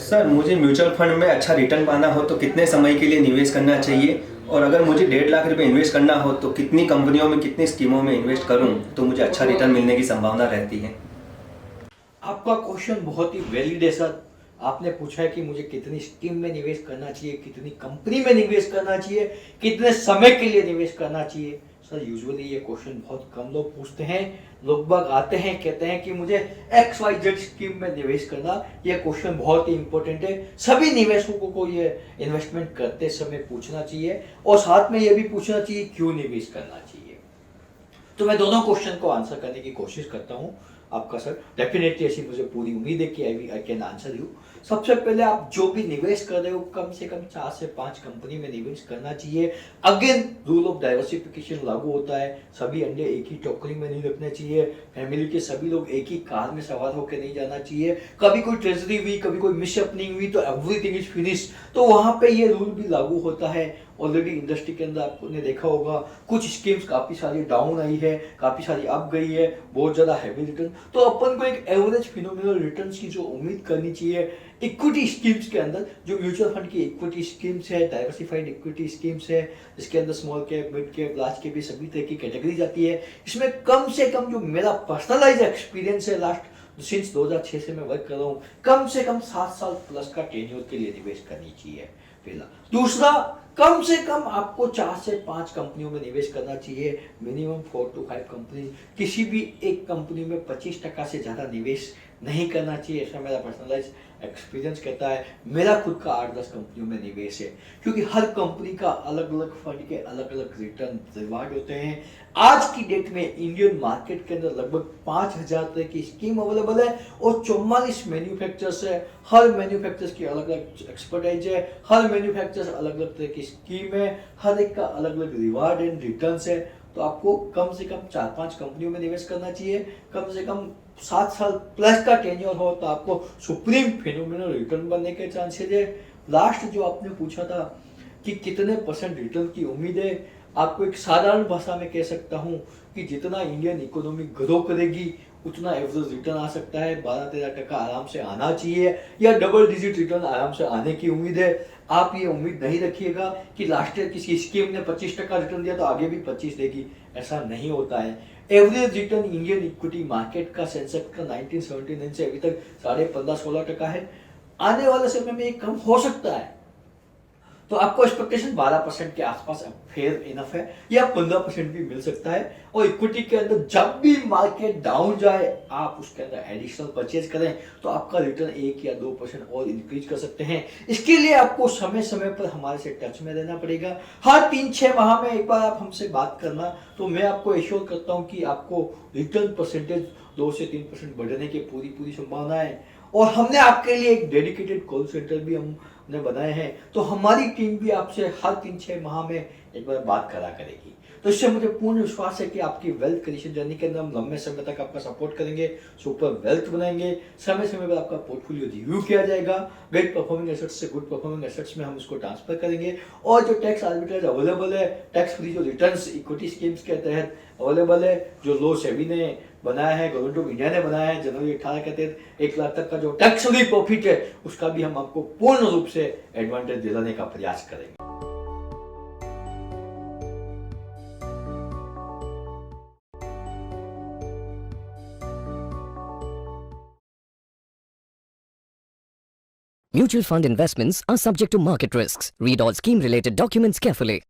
Sir, मुझे mutual fund में अच्छा रिटर्न पाना हो तो कितने समय के लिए निवेश करना चाहिए? और अगर मुझे 1.5 लाख रुपए इन्वेस्ट करना हो तो कितनी कंपनियों में, कितनी स्कीमों में इन्वेस्ट करूं तो मुझे अच्छा रिटर्न मिलने की संभावना रहती है? आपका क्वेश्चन बहुत ही वैलिड है सर। आपने पूछा है कि मुझे कितनी स्कीम में निवेश करना चाहिए, कितनी कंपनी में निवेश करना चाहिए, कितने समय के लिए निवेश करना चाहिए। सर यूजुअली ये क्वेश्चन बहुत कम लोग पूछते हैं। लोग बाग आते हैं, कहते हैं कि मुझे XYZ स्कीम में निवेश करना। ये क्वेश्चन बहुत ही इंपॉर्टेंट है। सभी निवेशकों को ये इन्वेस्टमेंट करते समय पूछना चाहिए और साथ में ये भी पूछना चाहिए क्यों निवेश करना चाहिए। तो मैं दोनों क्वेश्चन को आंसर करने की कोशिश करता हूं आपका सर। डेफिनेटली ऐसी मुझे पूरी उम्मीद है कि आई कैन आंसर यू। सबसे पहले आप जो भी निवेश कर रहे हो कम से कम 4 से 5 कंपनी में निवेश करना चाहिए। अगेन रूल ऑफ डाइवर्सिफिकेशन लागू होता है। सभी अंडे एक ही टोकरी में नहीं रखने चाहिए। फैमिली के सभी लोग एक ही कार में सवार होकर नहीं जाना चाहिए। कभी कोई ट्रेजरी हुई, कभी कोई मिस ओपनिंग हुई तो एवरीथिंग इज फिनिश। तो वहां पे ये रूल भी लागू होता है। ऑलरेडी इंडस्ट्री के अंदर आपने देखा होगा कुछ स्कीम्स काफी सारी डाउन आई है, काफी सारी अप गई है, बहुत ज्यादा हैवी रिटर्न। तो अपन को एक एवरेज फिनोमिनल रिटर्न्स की जो उम्मीद करनी चाहिए इक्विटी स्कीम्स के अंदर, जो म्यूचुअल फंड की इक्विटी स्कीम्स है, डाइवर्सिफाइड इक्विटी स्कीम्स है, इसके अंदर small cap, mid cap, large cap, सभी तरह की कैटेगरी आती है। इसमें कम से कम जो मेरा पर्सनलाइज एक्सपीरियंस है, लास्ट सिंस 2006 से मैं वर्क कर रहा हूँ, कम से कम 7 साल प्लस का टेन्योर के लिए निवेश करनी चाहिए पहला। दूसरा, कम से कम आपको 4 से 5 कंपनियों में निवेश करना चाहिए, मिनिमम 4 to 5 कंपनी। किसी भी एक कंपनी में 25% से ज्यादा निवेश नहीं करना चाहिए, ऐसा मेरा पर्सनलाइज एक्सपीरियंस कहता है। मेरा खुद का 8-10 कंपनियों में निवेश है, क्योंकि हर कंपनी का अलग अलग फंड के अलग अलग रिटर्न रिवार्ड होते हैं। आज की डेट में इंडियन मार्केट के अंदर लगभग 5000 तरह की स्कीम अवेलेबल है और 44 मैन्युफैक्चरर्स है। हर मैन्युफैक्चरर्स की अलग अलग एक्सपर्टाइज है, हर मैन्युफैक्चरर्स अलग अलग तरह की स्कीम है, हर एक का अलग अलग रिवार्ड एंड रिटर्न्स है। तो आपको कम से कम 4-5 कंपनियों में निवेश करना चाहिए। कम से कम 7 साल प्लस का टेन्योर हो तो आपको सुप्रीम फिनोमिनल रिटर्न बनने के चांसेस है। लास्ट जो आपने पूछा था कि कितने परसेंट रिटर्न की उम्मीद है, आपको एक साधारण भाषा में कह सकता हूं कि जितना इंडियन इकोनॉमी ग्रो करेगी उतना एवरेज रिटर्न आ सकता है। 12-13% आराम से आना चाहिए या डबल डिजिट रिटर्न आराम से आने की उम्मीद है। आप ये उम्मीद नहीं रखिएगा कि लास्ट ईयर किसी स्कीम ने 25% रिटर्न दिया तो आगे भी 25 देगी, ऐसा नहीं होता है। Average return Indian equity market का, सेंसेक्स का 1979 से अभी तक 15.5-16% है। आने वाले समय में ये कम हो सकता है। तो आपको एक्सपेक्टेशन 12% के आसपास फेयर इनफ है, या 15% भी मिल सकता है। और इक्विटी के अंदर जब भी मार्केट डाउन जाए आप उसके अंदर एडिशनल परचेज करें तो आपका रिटर्न 1 या 2% और इंक्रीज कर सकते हैं। इसके लिए आपको समय समय पर हमारे से टच में रहना पड़ेगा। हर 3-6 माह में एक बार आप हमसे बात करना, तो मैं आपको एश्योर करता हूं कि आपको रिटर्न परसेंटेज 2 से 3% बढ़ने की पूरी संभावना है। और हमने आपके लिए एक डेडिकेटेड कॉल सेंटर भी हमने बनाए हैं, तो हमारी टीम भी आपसे हर 3-6 माह में एक बार बात करा करेगी। तो इससे मुझे पूर्ण विश्वास है कि आपकी वेल्थ क्रिएशन जर्नी के अंदर हम लंबे समय तक आपका सपोर्ट करेंगे, सुपर वेल्थ बनाएंगे। समय समय पर आपका पोर्टफोलियो रिव्यू किया जाएगा। ग्रेट परफॉर्मिंग एसेट्स से गुड परफॉर्मिंग एसेट्स में हम उसको ट्रांसफर करेंगे। और जो टैक्स आर्बिट्रेज अवेलेबल है, टैक्स फ्री जो रिटर्न्स इक्विटी स्कीम्स के तहत अवेलेबल है, जो लो सेबी ने बनाया है, गवर्नमेंट ऑफ इंडिया ने बनाया है, जनवरी 18 के तहत 1 लाख तक का जो टैक्स फ्री प्रॉफिट है उसका भी हम आपको पूर्ण रूप से एडवांटेज दिलाने का प्रयास करेंगे। Mutual fund investments are subject to market risks. Read all scheme related documents carefully.